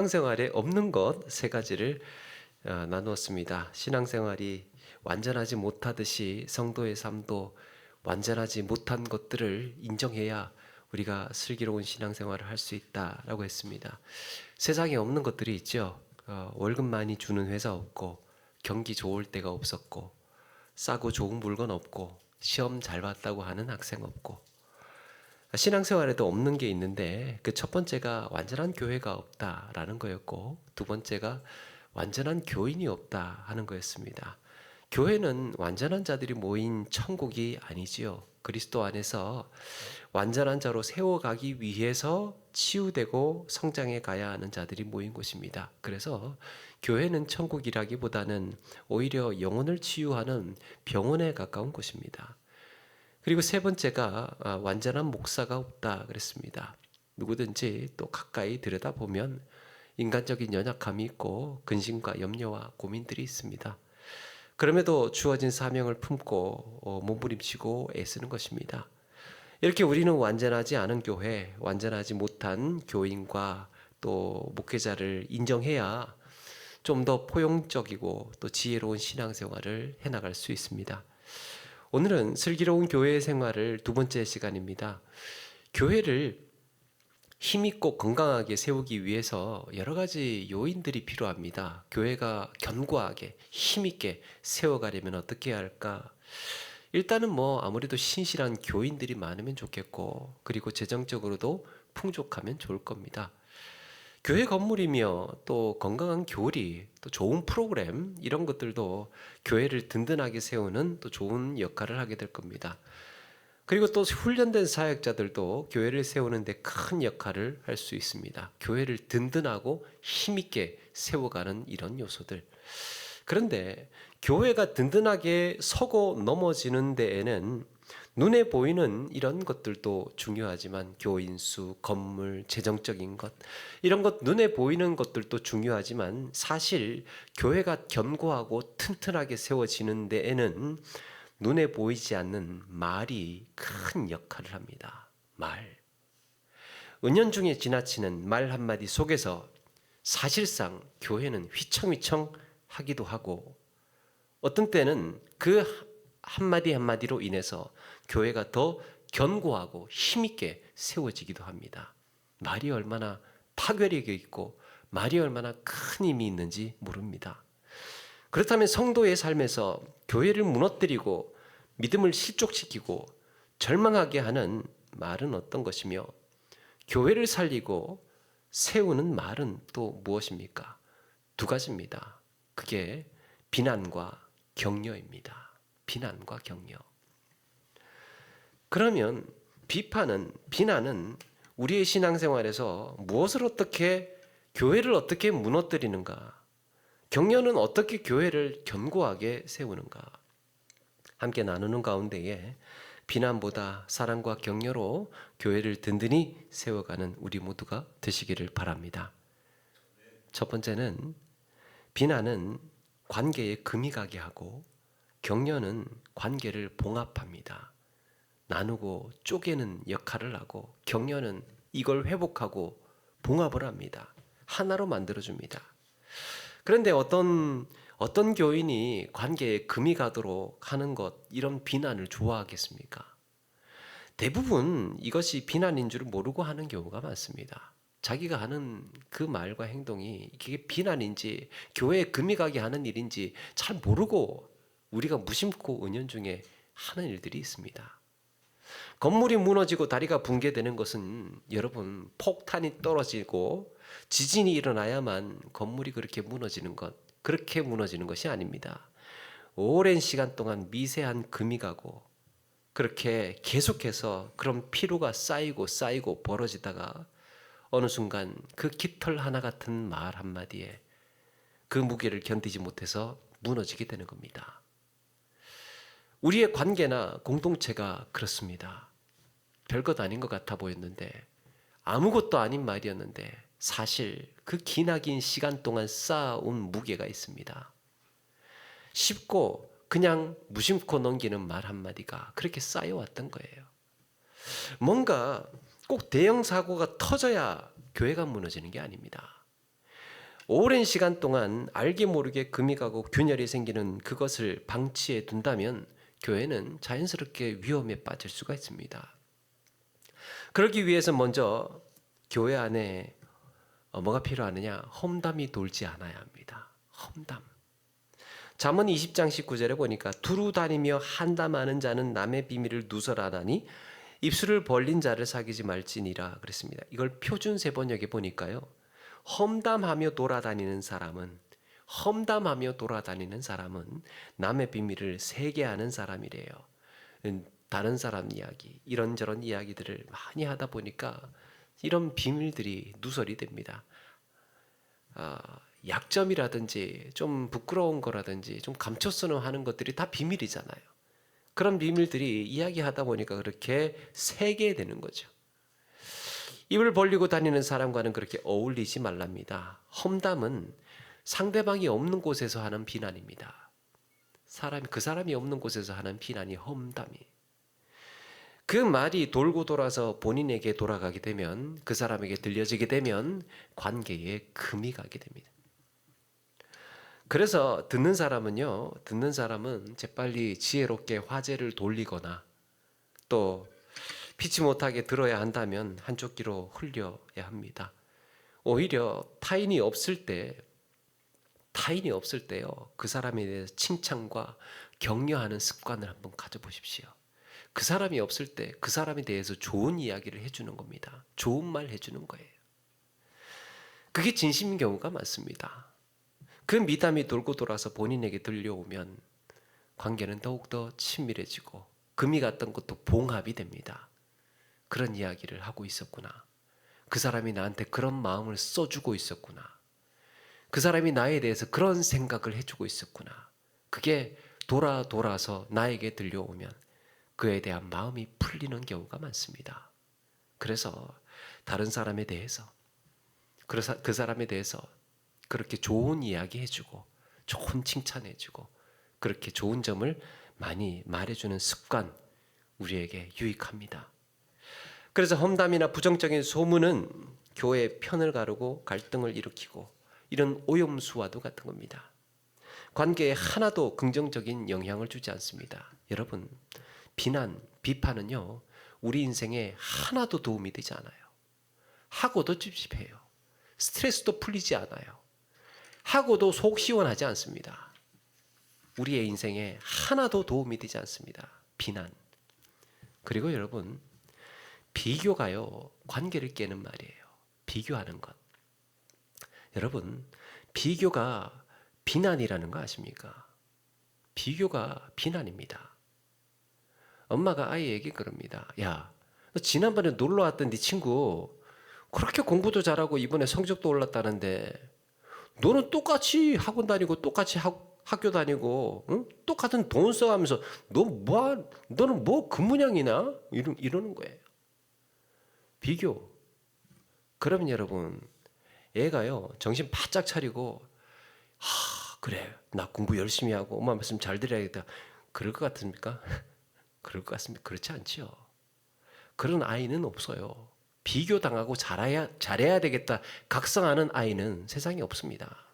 신앙생활에 없는 것 세 가지를 나누었습니다. 신앙생활이 완전하지 못하듯이 성도의 삶도 완전하지 못한 것들을 인정해야 우리가 슬기로운 신앙생활을 할 수 있다라고 했습니다. 세상에 없는 것들이 있죠. 월급 많이 주는 회사 없고, 경기 좋을 때가 없었고, 싸고 좋은 물건 없고, 시험 잘 봤다고 하는 학생 없고, 신앙생활에도 없는 게 있는데 그 첫 번째가 완전한 교회가 없다라는 거였고, 두 번째가 완전한 교인이 없다 하는 거였습니다. 교회는 완전한 자들이 모인 천국이 아니지요. 그리스도 안에서 완전한 자로 세워가기 위해서 치유되고 성장해 가야 하는 자들이 모인 곳입니다. 그래서 교회는 천국이라기보다는 오히려 영혼을 치유하는 병원에 가까운 곳입니다. 그리고 세 번째가 완전한 목사가 없다 그랬습니다. 누구든지 또 가까이 들여다보면 인간적인 연약함이 있고 근심과 염려와 고민들이 있습니다. 그럼에도 주어진 사명을 품고 몸부림치고 애쓰는 것입니다. 이렇게 우리는 완전하지 않은 교회, 완전하지 못한 교인과 또 목회자를 인정해야 좀 더 포용적이고 또 지혜로운 신앙생활을 해나갈 수 있습니다. 오늘은 슬기로운 교회 생활을 두 번째 시간입니다. 교회를 힘있고 건강하게 세우기 위해서 여러 가지 요인들이 필요합니다. 교회가 견고하게 힘있게 세워가려면 어떻게 해야 할까? 일단은 아무래도 신실한 교인들이 많으면 좋겠고, 그리고 재정적으로도 풍족하면 좋을 겁니다. 교회 건물이며 또 건강한 교리, 또 좋은 프로그램 이런 것들도 교회를 든든하게 세우는 또 좋은 역할을 하게 될 겁니다. 그리고 또 훈련된 사역자들도 교회를 세우는 데 큰 역할을 할 수 있습니다. 교회를 든든하고 힘있게 세워가는 이런 요소들. 그런데 교회가 든든하게 서고 넘어지는 데에는 눈에 보이는 이런 것들도 중요하지만 교인 수, 건물, 재정적인 것 이런 것 눈에 보이는 것들도 중요하지만 사실 교회가 견고하고 튼튼하게 세워지는 데에는 눈에 보이지 않는 말이 큰 역할을 합니다. 말. 은연중에 지나치는 말 한마디 속에서 사실상 교회는 휘청휘청 하기도 하고 어떤 때는 그 한마디 한마디로 인해서 교회가 더 견고하고 힘있게 세워지기도 합니다. 말이 얼마나 파괴력이 있고 말이 얼마나 큰 힘이 있는지 모릅니다. 그렇다면 성도의 삶에서 교회를 무너뜨리고 믿음을 실족시키고 절망하게 하는 말은 어떤 것이며 교회를 살리고 세우는 말은 또 무엇입니까? 두 가지입니다. 그게 비난과 격려입니다. 비난과 격려. 그러면 비난은 우리의 신앙생활에서 무엇을 어떻게 교회를 어떻게 무너뜨리는가? 격려는 어떻게 교회를 견고하게 세우는가? 함께 나누는 가운데에 비난보다 사랑과 격려로 교회를 든든히 세워가는 우리 모두가 되시기를 바랍니다. 첫 번째는 비난은 관계에 금이 가게 하고 격려는 관계를 봉합합니다. 나누고 쪼개는 역할을 하고 격려는 이걸 회복하고 봉합을 합니다. 하나로 만들어줍니다. 그런데 어떤 교인이 관계에 금이 가도록 하는 것, 이런 비난을 좋아하겠습니까? 대부분 이것이 비난인 줄 모르고 하는 경우가 많습니다. 자기가 하는 그 말과 행동이 이게 비난인지 교회에 금이 가게 하는 일인지 잘 모르고 우리가 무심코 은연중에 하는 일들이 있습니다. 건물이 무너지고 다리가 붕괴되는 것은 여러분 폭탄이 떨어지고 지진이 일어나야만 건물이 그렇게 무너지는 것이 아닙니다. 오랜 시간 동안 미세한 금이 가고 그렇게 계속해서 그런 피로가 쌓이고 벌어지다가 어느 순간 그 깃털 하나 같은 말 한마디에 그 무게를 견디지 못해서 무너지게 되는 겁니다. 우리의 관계나 공동체가 그렇습니다. 별것 아닌 것 같아 보였는데 아무것도 아닌 말이었는데 사실 그 기나긴 시간 동안 쌓아온 무게가 있습니다. 쉽고 그냥 무심코 넘기는 말 한마디가 그렇게 쌓여왔던 거예요. 뭔가 꼭 대형 사고가 터져야 교회가 무너지는 게 아닙니다. 오랜 시간 동안 알게 모르게 금이 가고 균열이 생기는 그것을 방치해 둔다면 교회는 자연스럽게 위험에 빠질 수가 있습니다. 그러기 위해서 먼저 교회 안에 뭐가 필요하느냐? 험담이 돌지 않아야 합니다. 험담. 잠언 20장 19절에 보니까 두루 다니며 한담하는 자는 남의 비밀을 누설하나니 입술을 벌린 자를 사귀지 말지니라 그랬습니다. 이걸 표준세 번역에 보니까요. 험담하며 돌아다니는 사람은 남의 비밀을 세게하는 사람이래요. 다른 사람 이야기, 이런저런 이야기들을 많이 하다 보니까 이런 비밀들이 누설이 됩니다. 약점이라든지 좀 부끄러운 거라든지 좀 감춰서는 하는 것들이 다 비밀이잖아요. 그런 비밀들이 이야기하다 보니까 그렇게 세게 되는 거죠. 입을 벌리고 다니는 사람과는 그렇게 어울리지 말랍니다. 험담은 상대방이 없는 곳에서 하는 비난입니다. 그 사람이 없는 곳에서 하는 비난이 험담이. 그 말이 돌고 돌아서 본인에게 돌아가게 되면, 그 사람에게 들려지게 되면 관계에 금이 가게 됩니다. 그래서 듣는 사람은 재빨리 지혜롭게 화제를 돌리거나 또 피치 못하게 들어야 한다면 한쪽 귀로 흘려야 합니다. 오히려 타인이 없을 때요, 그 사람에 대해서 칭찬과 격려하는 습관을 한번 가져보십시오. 그 사람이 없을 때 그 사람에 대해서 좋은 이야기를 해주는 겁니다. 좋은 말 해주는 거예요. 그게 진심인 경우가 많습니다. 그 미담이 돌고 돌아서 본인에게 들려오면 관계는 더욱더 친밀해지고 금이 갔던 것도 봉합이 됩니다. 그런 이야기를 하고 있었구나. 그 사람이 나한테 그런 마음을 써주고 있었구나. 그 사람이 나에 대해서 그런 생각을 해주고 있었구나. 그게 돌아서 나에게 들려오면 그에 대한 마음이 풀리는 경우가 많습니다. 그래서 다른 사람에 대해서, 그 사람에 대해서 그렇게 좋은 이야기 해주고 좋은 칭찬해주고 그렇게 좋은 점을 많이 말해주는 습관, 우리에게 유익합니다. 그래서 험담이나 부정적인 소문은 교회의 편을 가르고 갈등을 일으키고 이런 오염수와도 같은 겁니다. 관계에 하나도 긍정적인 영향을 주지 않습니다. 여러분, 비판은요, 우리 인생에 하나도 도움이 되지 않아요. 하고도 찝찝해요. 스트레스도 풀리지 않아요. 하고도 속 시원하지 않습니다. 우리의 인생에 하나도 도움이 되지 않습니다. 비난. 그리고 여러분, 비교가요, 관계를 깨는 말이에요. 비교하는 것. 여러분, 비교가 비난이라는 거 아십니까? 비교가 비난입니다. 엄마가 아이에게 그럽니다. 야, 너 지난번에 놀러 왔던 네 친구 그렇게 공부도 잘하고 이번에 성적도 올랐다는데 너는 똑같이 학원 다니고 똑같이 학교 다니고 응? 똑같은 돈 써가면서 너는 뭐 그 모양이나? 이러는 거예요. 비교. 그러면 여러분, 애가요 정신 바짝 차리고 그래, 나 공부 열심히 하고 엄마 말씀 잘 들어야겠다. 그럴 것 같습니까? 그럴 것 같습니까? 그렇지 않죠. 그런 아이는 없어요. 비교당하고 잘해야 되겠다 각성하는 아이는 세상에 없습니다.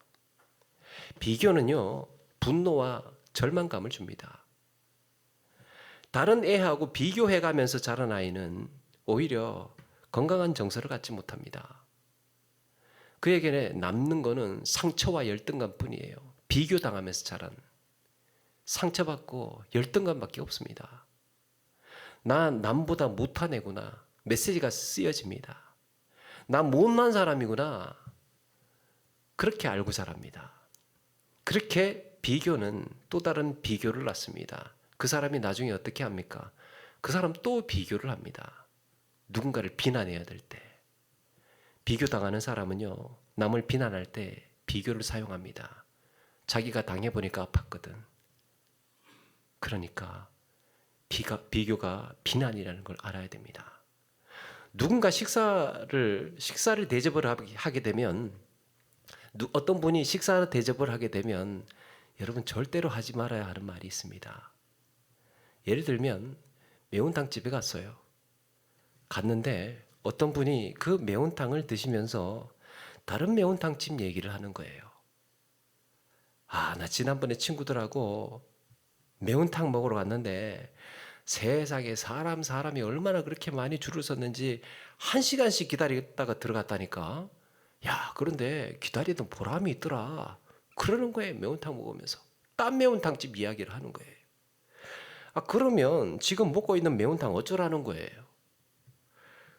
비교는요, 분노와 절망감을 줍니다. 다른 애하고 비교해가면서 자란 아이는 오히려 건강한 정서를 갖지 못합니다. 그에게는 남는 거는 상처와 열등감 뿐이에요. 비교당하면서 자란 상처받고 열등감밖에 없습니다. 나 남보다 못한 애구나. 메시지가 쓰여집니다. 나 못난 사람이구나. 그렇게 알고 자랍니다. 그렇게 비교는 또 다른 비교를 낳습니다. 그 사람이 나중에 어떻게 합니까? 그 사람 또 비교를 합니다. 누군가를 비난해야 될 때. 비교당하는 사람은요, 남을 비난할 때 비교를 사용합니다. 자기가 당해보니까 아팠거든. 그러니까 비교가 비난이라는 걸 알아야 됩니다. 누군가 식사를 대접을 하게 되면, 어떤 분이 식사 대접을 하게 되면 여러분 절대로 하지 말아야 하는 말이 있습니다. 예를 들면 매운탕 집에 갔어요. 갔는데 어떤 분이 그 매운탕을 드시면서 다른 매운탕집 얘기를 하는 거예요. 나 지난번에 친구들하고 매운탕 먹으러 갔는데 세상에 사람이 얼마나 그렇게 많이 줄을 섰는지 1시간씩 기다렸다가 들어갔다니까. 야, 그런데 기다리던 보람이 있더라. 그러는 거예요. 매운탕 먹으면서. 딴 매운탕집 이야기를 하는 거예요. 그러면 지금 먹고 있는 매운탕 어쩌라는 거예요?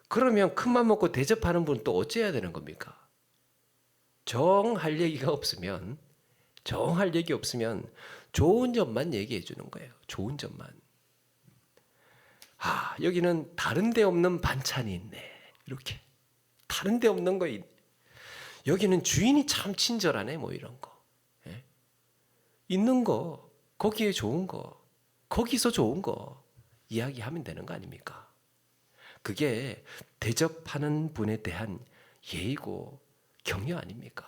그러면 큰맘 먹고 대접하는 분은 또 어째야 되는 겁니까? 정할 얘기가 없으면 좋은 점만 얘기해 주는 거예요. 좋은 점만. 여기는 다른 데 없는 반찬이 있네. 이렇게. 다른 데 없는 거 있네. 여기는 주인이 참 친절하네. 뭐 이런 거. 예? 있는 거, 거기에 좋은 거, 거기서 좋은 거 이야기하면 되는 거 아닙니까? 그게 대접하는 분에 대한 예의고 격려 아닙니까?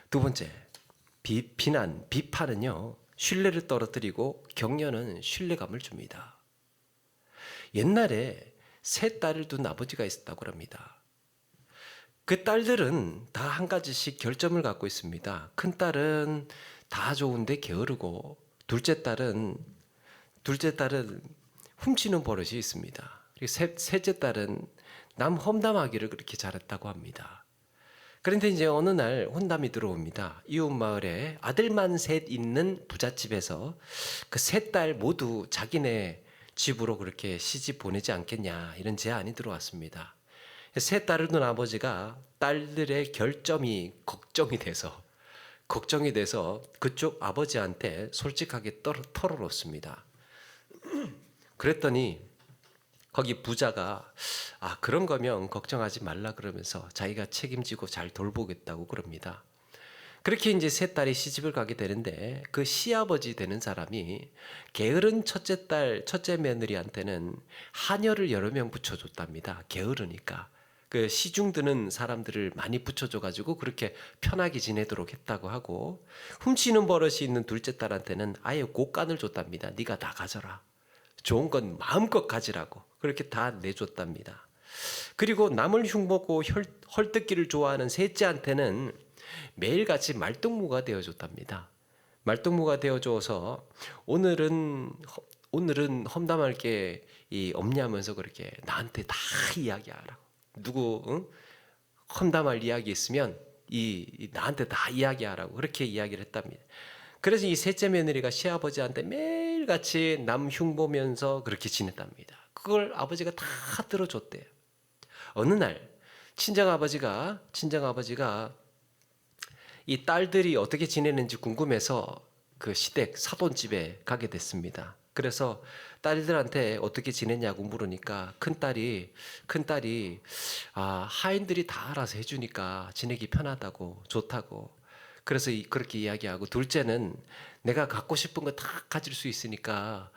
두 번째, 비판은요, 신뢰를 떨어뜨리고 격려는 신뢰감을 줍니다. 옛날에 세 딸을 둔 아버지가 있었다고 합니다. 그 딸들은 다 한 가지씩 결점을 갖고 있습니다. 큰 딸은 다 좋은데 게으르고, 둘째 딸은 훔치는 버릇이 있습니다. 그리고 셋째 딸은 남 험담하기를 그렇게 잘했다고 합니다. 그런데 이제 어느 날 혼담이 들어옵니다. 이웃 마을에 아들만 셋 있는 부잣집에서 그 세 딸 모두 자기네 집으로 그렇게 시집 보내지 않겠냐, 이런 제안이 들어왔습니다. 세 딸을 둔 아버지가 딸들의 결점이 걱정이 돼서 그쪽 아버지한테 솔직하게 털어놓습니다. 그랬더니 거기 부자가 그런 거면 걱정하지 말라 그러면서 자기가 책임지고 잘 돌보겠다고 그럽니다. 그렇게 이제 세 딸이 시집을 가게 되는데 그 시아버지 되는 사람이 게으른 첫째 며느리한테는 하녀를 여러 명 붙여줬답니다. 게으르니까. 그 시중 드는 사람들을 많이 붙여줘가지고 그렇게 편하게 지내도록 했다고 하고, 훔치는 버릇이 있는 둘째 딸한테는 아예 곡간을 줬답니다. 네가 다 가져라. 좋은 건 마음껏 가지라고 그렇게 다 내줬답니다. 그리고 남을 흉보고 헐뜯기를 좋아하는 셋째한테는 매일같이 말동무가 되어줬답니다. 말동무가 되어줘서 오늘은 험담할 게 없냐면서 그렇게 나한테 다 이야기하라고. 누구 험담할 이야기 있으면 나한테 다 이야기하라고 그렇게 이야기를 했답니다. 그래서 이 셋째 며느리가 시아버지한테 매일같이 남 흉보면서 그렇게 지냈답니다. 그걸 아버지가 다 들어줬대요. 어느 날 친정아버지가 이 딸들이 어떻게 지내는지 궁금해서 그 시댁 사돈집에 가게 됐습니다. 그래서 딸들한테 어떻게 지냈냐고 물으니까 큰딸이 하인들이 다 알아서 해주니까 지내기 편하다고, 좋다고, 그래서 그렇게 이야기하고, 둘째는 내가 갖고 싶은 거 다 가질 수 있으니까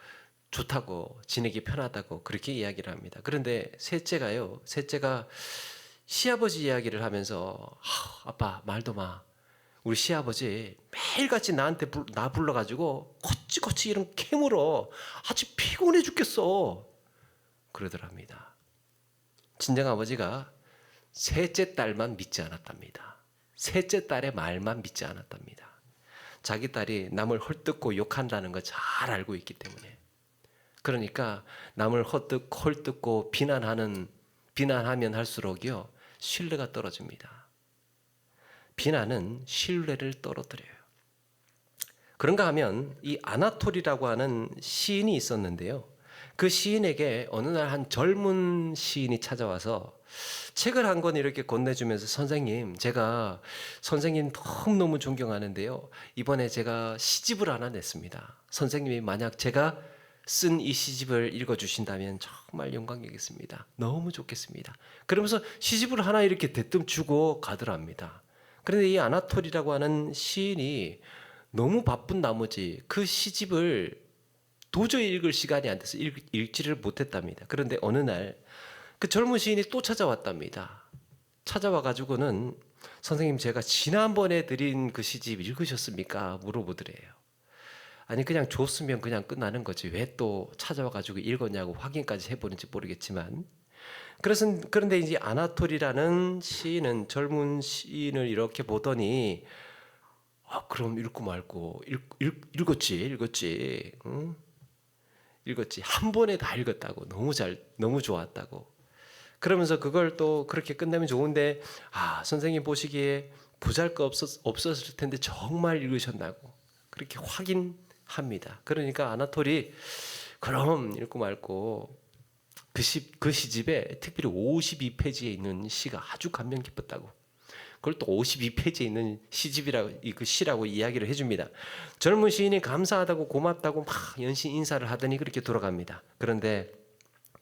좋다고, 지내기 편하다고 그렇게 이야기를 합니다. 그런데 셋째가 시아버지 이야기를 하면서 아빠 말도 마. 우리 시아버지 매일같이 나 불러가지고 거치거치 이런 캐물어. 아주 피곤해 죽겠어. 그러더랍니다. 친정아버지가 셋째 딸만 믿지 않았답니다. 셋째 딸의 말만 믿지 않았답니다. 자기 딸이 남을 헐뜯고 욕한다는 거 잘 알고 있기 때문에. 그러니까 남을 헐뜯고 비난하면 할수록요, 신뢰가 떨어집니다. 비난은 신뢰를 떨어뜨려요. 그런가 하면 이 아나톨이라고 하는 시인이 있었는데요. 그 시인에게 어느 날 한 젊은 시인이 찾아와서 책을 한 권 이렇게 건네주면서, 선생님, 제가 선생님 너무 존경하는데요, 이번에 제가 시집을 하나 냈습니다. 선생님이 만약 제가 쓴 이 시집을 읽어주신다면 정말 영광이겠습니다. 너무 좋겠습니다. 그러면서 시집을 하나 이렇게 대뜸 주고 가더랍니다. 그런데 이 아나톨이라고 하는 시인이 너무 바쁜 나머지 그 시집을 도저히 읽을 시간이 안 돼서 읽지를 못했답니다. 그런데 어느 날 그 젊은 시인이 또 찾아왔답니다. 찾아와가지고는, 선생님, 제가 지난번에 드린 그 시집 읽으셨습니까? 물어보더래요. 아니, 그냥 줬으면 그냥 끝나는 거지 왜 또 찾아와가지고 읽었냐고 확인까지 해보는지 모르겠지만, 그런데 이제 아나톨이라는 시인은 젊은 시인을 이렇게 보더니 그럼 읽고 말고 읽었지, 응? 읽었지. 한 번에 다 읽었다고. 너무 좋았다고. 그러면서 그걸 또 그렇게 끝내면 좋은데 선생님 보시기에 없었을 텐데 정말 읽으셨다고 그렇게 확인합니다. 그러니까 아나톨이 그럼 읽고 말고 그 시집에 특별히 52페이지에 있는 시가 아주 감명 깊었다고. 그걸 또 52페이지에 있는 그 시라고 이야기를 해줍니다. 젊은 시인이 감사하다고 고맙다고 막 연신 인사를 하더니 그렇게 돌아갑니다. 그런데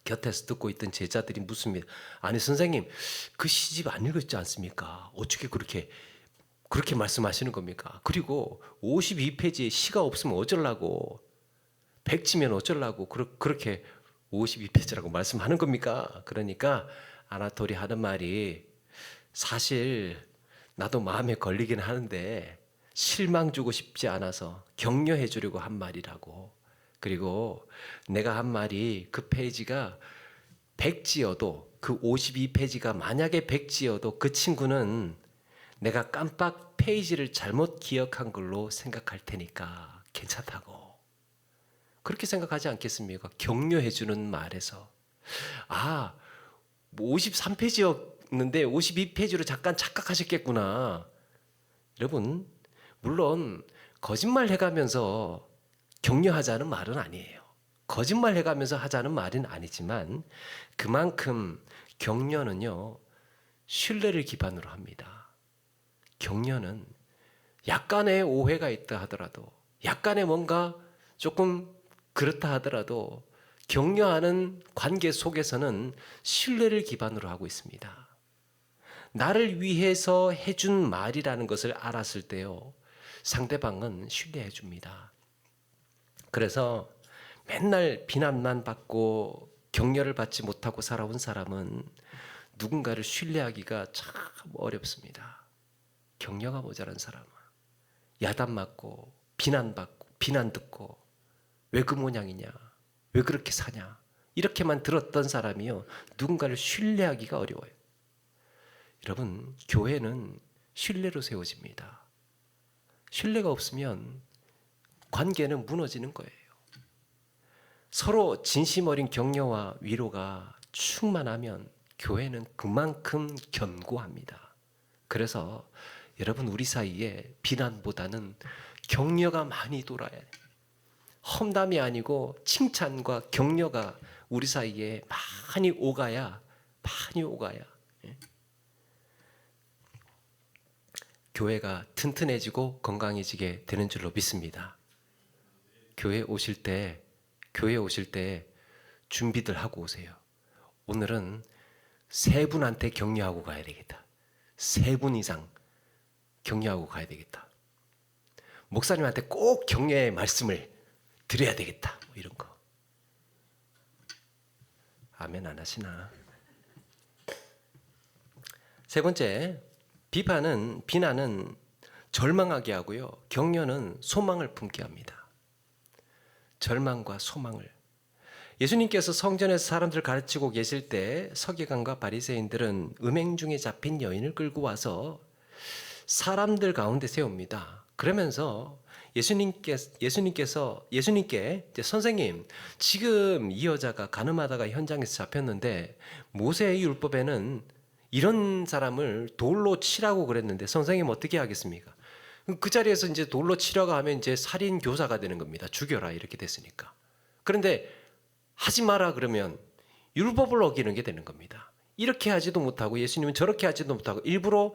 곁에서 듣고 있던 제자들이 묻습니다. 아니 선생님, 그 시집 안 읽었지 않습니까? 어떻게 그렇게 말씀하시는 겁니까? 그리고 52페이지에 시가 없으면 어쩌려고, 백지면 어쩌려고 그렇게 52페이지라고 말씀하는 겁니까? 그러니까 아나톨이 하는 말이, 사실 나도 마음에 걸리긴 하는데 실망 주고 싶지 않아서 격려해 주려고 한 말이라고. 그리고 내가 한 말이 그 페이지가 백지여도, 그 52페이지가 만약에 백지여도 그 친구는 내가 깜빡 페이지를 잘못 기억한 걸로 생각할 테니까 괜찮다고. 그렇게 생각하지 않겠습니까? 격려해 주는 말에서. 53페이지였는데 52페이지로 잠깐 착각하셨겠구나. 여러분, 물론 거짓말 해가면서 격려하자는 말은 아니에요. 거짓말 해가면서 하자는 말은 아니지만 그만큼 격려는요, 신뢰를 기반으로 합니다. 격려는 약간의 오해가 있다 하더라도, 약간의 뭔가 조금 그렇다 하더라도 격려하는 관계 속에서는 신뢰를 기반으로 하고 있습니다. 나를 위해서 해준 말이라는 것을 알았을 때요, 상대방은 신뢰해 줍니다. 그래서 맨날 비난만 받고 격려를 받지 못하고 살아온 사람은 누군가를 신뢰하기가 참 어렵습니다. 격려가 모자란 사람은 야단 맞고 비난받고 비난 듣고 왜 그 모양이냐, 왜 그렇게 사냐, 이렇게만 들었던 사람이요, 누군가를 신뢰하기가 어려워요. 여러분, 교회는 신뢰로 세워집니다. 신뢰가 없으면 관계는 무너지는 거예요. 서로 진심 어린 격려와 위로가 충만하면 교회는 그만큼 견고합니다. 그래서 여러분, 우리 사이에 비난보다는 격려가 많이 돌아야 돼요. 험담이 아니고 칭찬과 격려가 우리 사이에 많이 오가야 교회가 튼튼해지고 건강해지게 되는 줄로 믿습니다. 교회 오실 때 준비들 하고 오세요. 오늘은 3분한테 격려하고 가야 되겠다. 3분 이상 격려하고 가야 되겠다. 목사님한테 꼭 격려의 말씀을 드려야 되겠다. 뭐 이런 거. 아멘 안 하시나? 3번째, 비난은 절망하게 하고요, 격려는 소망을 품게 합니다. 절망과 소망을. 예수님께서 성전에서 사람들을 가르치고 계실 때 서기관과 바리새인들은 음행 중에 잡힌 여인을 끌고 와서 사람들 가운데 세웁니다. 그러면서 예수님께 선생님, 지금 이 여자가 가늠하다가 현장에서 잡혔는데 모세의 율법에는 이런 사람을 돌로 치라고 그랬는데 선생님 어떻게 하겠습니까? 그 자리에서 이제 돌로 치려고 하면 이제 살인 교사가 되는 겁니다. 죽여라 이렇게 됐으니까. 그런데 하지 마라 그러면 율법을 어기는 게 되는 겁니다. 이렇게 하지도 못하고 예수님은 저렇게 하지도 못하고 일부러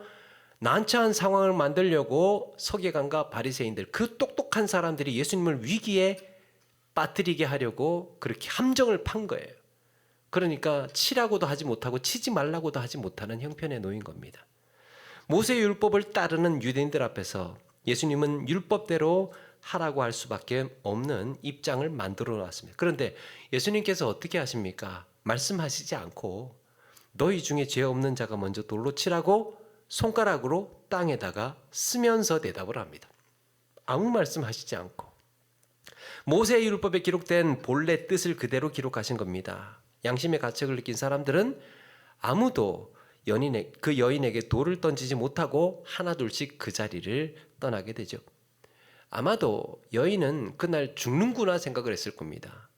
난처한 상황을 만들려고 서기관과 바리새인들, 그 똑똑한 사람들이 예수님을 위기에 빠뜨리게 하려고 그렇게 함정을 판 거예요. 그러니까 치라고도 하지 못하고 치지 말라고도 하지 못하는 형편에 놓인 겁니다. 모세의 율법을 따르는 유대인들 앞에서 예수님은 율법대로 하라고 할 수밖에 없는 입장을 만들어 놨습니다. 그런데 예수님께서 어떻게 하십니까? 말씀하시지 않고 너희 중에 죄 없는 자가 먼저 돌로 치라고 손가락으로 땅에다가 쓰면서 대답을 합니다. 아무 말씀하시지 않고 모세의 율법에 기록된 본래 뜻을 그대로 기록하신 겁니다. 양심의 가책을 느낀 사람들은 아무도 그 여인에게 돌을 던지지 못하고 하나둘씩 그 자리를 떠나게 되죠. 아마도 여인은 그날 죽는구나 생각을 했을 겁니다.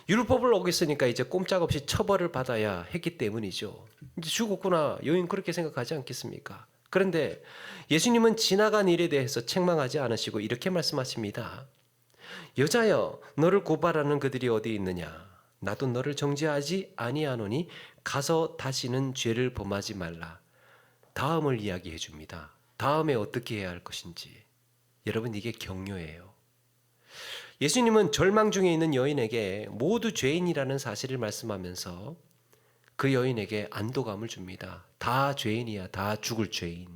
율법을 어겼으니까 이제 꼼짝없이 처벌을 받아야 했기 때문이죠. 이제 죽었구나. 여인 그렇게 생각하지 않겠습니까? 그런데 예수님은 지나간 일에 대해서 책망하지 않으시고 이렇게 말씀하십니다. 여자여, 너를 고발하는 그들이 어디 있느냐? 나도 너를 정죄하지 아니하노니 가서 다시는 죄를 범하지 말라. 다음을 이야기해 줍니다. 다음에 어떻게 해야 할 것인지. 여러분, 이게 격려예요. 예수님은 절망 중에 있는 여인에게 모두 죄인이라는 사실을 말씀하면서 그 여인에게 안도감을 줍니다. 다 죄인이야. 다 죽을 죄인.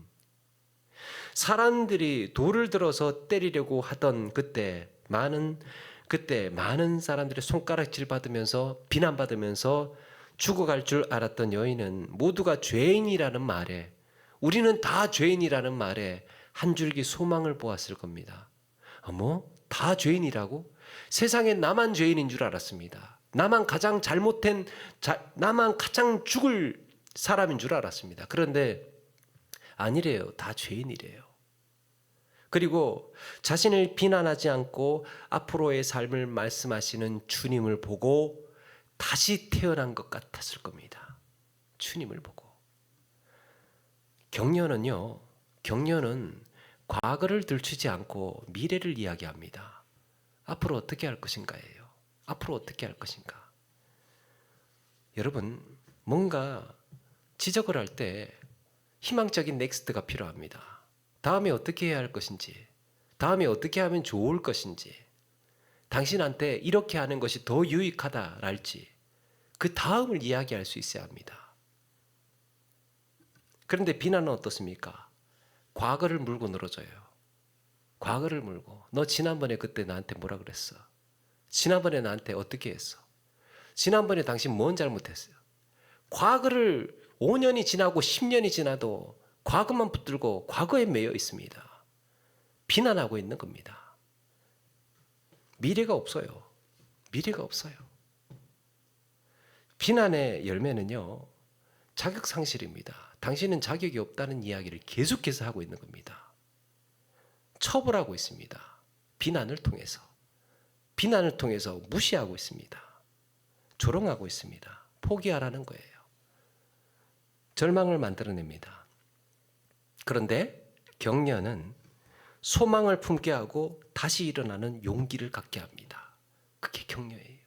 사람들이 돌을 들어서 때리려고 하던 그때 많은 사람들의 손가락질 받으면서 비난받으면서 죽어갈 줄 알았던 여인은 모두가 죄인이라는 말에, 우리는 다 죄인이라는 말에 한 줄기 소망을 보았을 겁니다. 다 죄인이라고? 세상에 나만 죄인인 줄 알았습니다. 나만 가장 나만 가장 죽을 사람인 줄 알았습니다. 그런데 아니래요. 다 죄인이래요. 그리고 자신을 비난하지 않고 앞으로의 삶을 말씀하시는 주님을 보고 다시 태어난 것 같았을 겁니다. 주님을 보고. 격려는 과거를 들추지 않고 미래를 이야기합니다. 앞으로 어떻게 할 것인가예요. 앞으로 어떻게 할 것인가. 여러분, 뭔가 지적을 할 때 희망적인 넥스트가 필요합니다. 다음에 어떻게 해야 할 것인지, 다음에 어떻게 하면 좋을 것인지, 당신한테 이렇게 하는 것이 더 유익하다랄지 그 다음을 이야기할 수 있어야 합니다. 그런데 비난은 어떻습니까? 과거를 물고 늘어져요. 과거를 물고, 너 지난번에 그때 나한테 뭐라 그랬어? 지난번에 나한테 어떻게 했어? 지난번에 당신 뭔 잘못했어요? 과거를 5년이 지나고 10년이 지나도 과거만 붙들고 과거에 매여 있습니다. 비난하고 있는 겁니다. 미래가 없어요. 미래가 없어요. 비난의 열매는요, 자격 상실입니다. 당신은 자격이 없다는 이야기를 계속해서 하고 있는 겁니다. 처벌하고 있습니다. 비난을 통해서 무시하고 있습니다. 조롱하고 있습니다. 포기하라는 거예요. 절망을 만들어냅니다. 그런데 격려는 소망을 품게 하고 다시 일어나는 용기를 갖게 합니다. 그게 격려예요.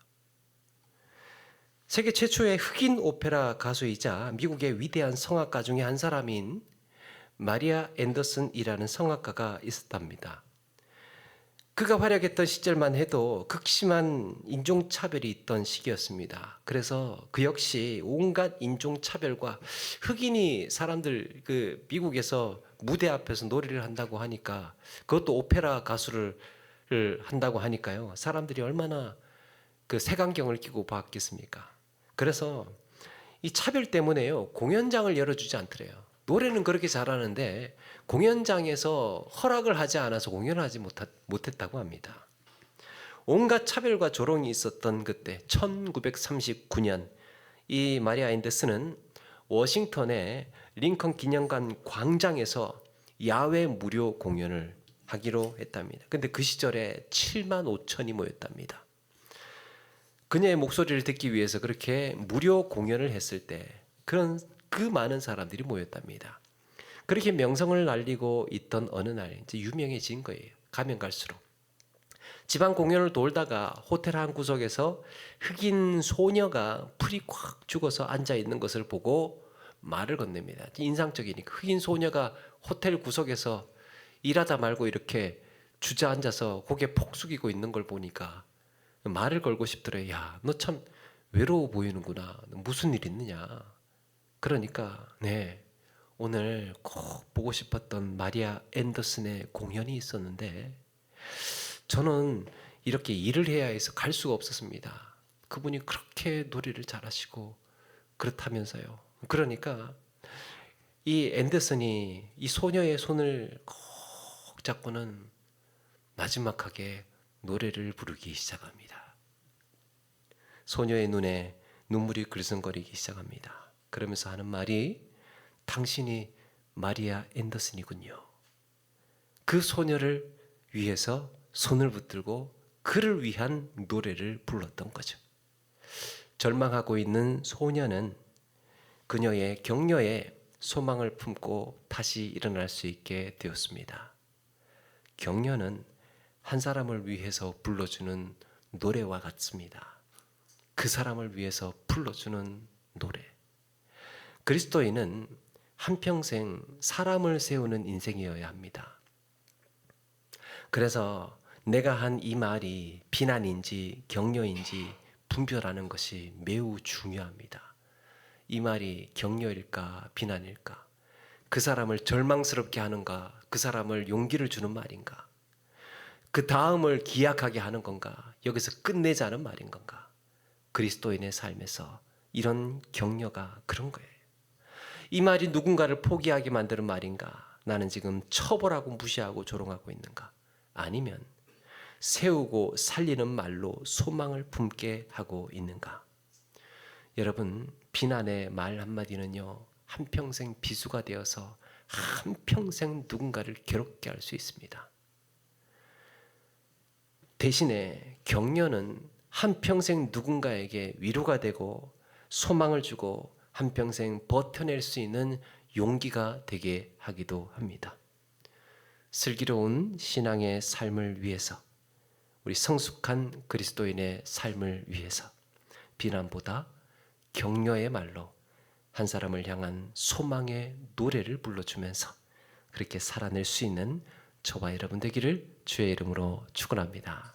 세계 최초의 흑인 오페라 가수이자 미국의 위대한 성악가 중에 한 사람인 마리아 앤더슨이라는 성악가가 있었답니다. 그가 활약했던 시절만 해도 극심한 인종차별이 있던 시기였습니다. 그래서 그 역시 온갖 인종차별과 흑인이 미국에서 무대 앞에서 노래를 한다고 하니까, 그것도 오페라 가수를 한다고 하니까요, 사람들이 얼마나 그 색안경을 끼고 봤겠습니까? 그래서 이 차별 때문에요, 공연장을 열어주지 않더래요. 노래는 그렇게 잘하는데 공연장에서 허락을 하지 않아서 공연을 하지 못했다고 합니다. 온갖 차별과 조롱이 있었던 그때 1939년 이 마리아 앤더슨은 워싱턴의 링컨 기념관 광장에서 야외 무료 공연을 하기로 했답니다. 근데 그 시절에 7만 5천이 모였답니다. 그녀의 목소리를 듣기 위해서 그렇게 무료 공연을 했을 때 그 많은 사람들이 모였답니다. 그렇게 명성을 날리고 있던 어느 날 이제 유명해진 거예요. 가면 갈수록. 지방 공연을 돌다가 호텔 한 구석에서 흑인 소녀가 풀이 콱 죽어서 앉아 있는 것을 보고 말을 건넵니다. 인상적이니까. 흑인 소녀가 호텔 구석에서 일하다 말고 이렇게 주저앉아서 고개 폭 숙이고 있는 걸 보니까 말을 걸고 싶더래요. 야, 너 참 외로워 보이는구나. 무슨 일 있느냐. 그러니까 오늘 꼭 보고 싶었던 마리아 앤더슨의 공연이 있었는데 저는 이렇게 일을 해야 해서 갈 수가 없었습니다. 그분이 그렇게 노래를 잘하시고 그렇다면서요. 그러니까 이 앤더슨이 이 소녀의 손을 꼭 잡고는 마지막하게 노래를 부르기 시작합니다. 소녀의 눈에 눈물이 글썽거리기 시작합니다. 그러면서 하는 말이 당신이 마리아 앤더슨이군요. 그 소녀를 위해서 손을 붙들고 그를 위한 노래를 불렀던 거죠. 절망하고 있는 소녀는 그녀의 격려에 소망을 품고 다시 일어날 수 있게 되었습니다. 격려는 한 사람을 위해서 불러주는 노래와 같습니다. 그 사람을 위해서 불러주는 노래. 그리스도인은 한평생 사람을 세우는 인생이어야 합니다. 그래서 내가 한 이 말이 비난인지 격려인지 분별하는 것이 매우 중요합니다. 이 말이 격려일까 비난일까? 그 사람을 절망스럽게 하는가? 그 사람을 용기를 주는 말인가? 그 다음을 기약하게 하는 건가? 여기서 끝내자는 말인 건가? 그리스도인의 삶에서 이런 격려가 그런 거예요. 이 말이 누군가를 포기하게 만드는 말인가? 나는 지금 처벌하고 무시하고 조롱하고 있는가? 아니면 세우고 살리는 말로 소망을 품게 하고 있는가? 여러분, 비난의 말 한마디는요, 한평생 비수가 되어서 한평생 누군가를 괴롭게 할 수 있습니다. 대신에 격려는 한평생 누군가에게 위로가 되고 소망을 주고 한평생 버텨낼 수 있는 용기가 되게 하기도 합니다. 슬기로운 신앙의 삶을 위해서, 우리 성숙한 그리스도인의 삶을 위해서 비난보다 격려의 말로 한 사람을 향한 소망의 노래를 불러주면서 그렇게 살아낼 수 있는 저와 여러분 되기를 주의 이름으로 축원합니다.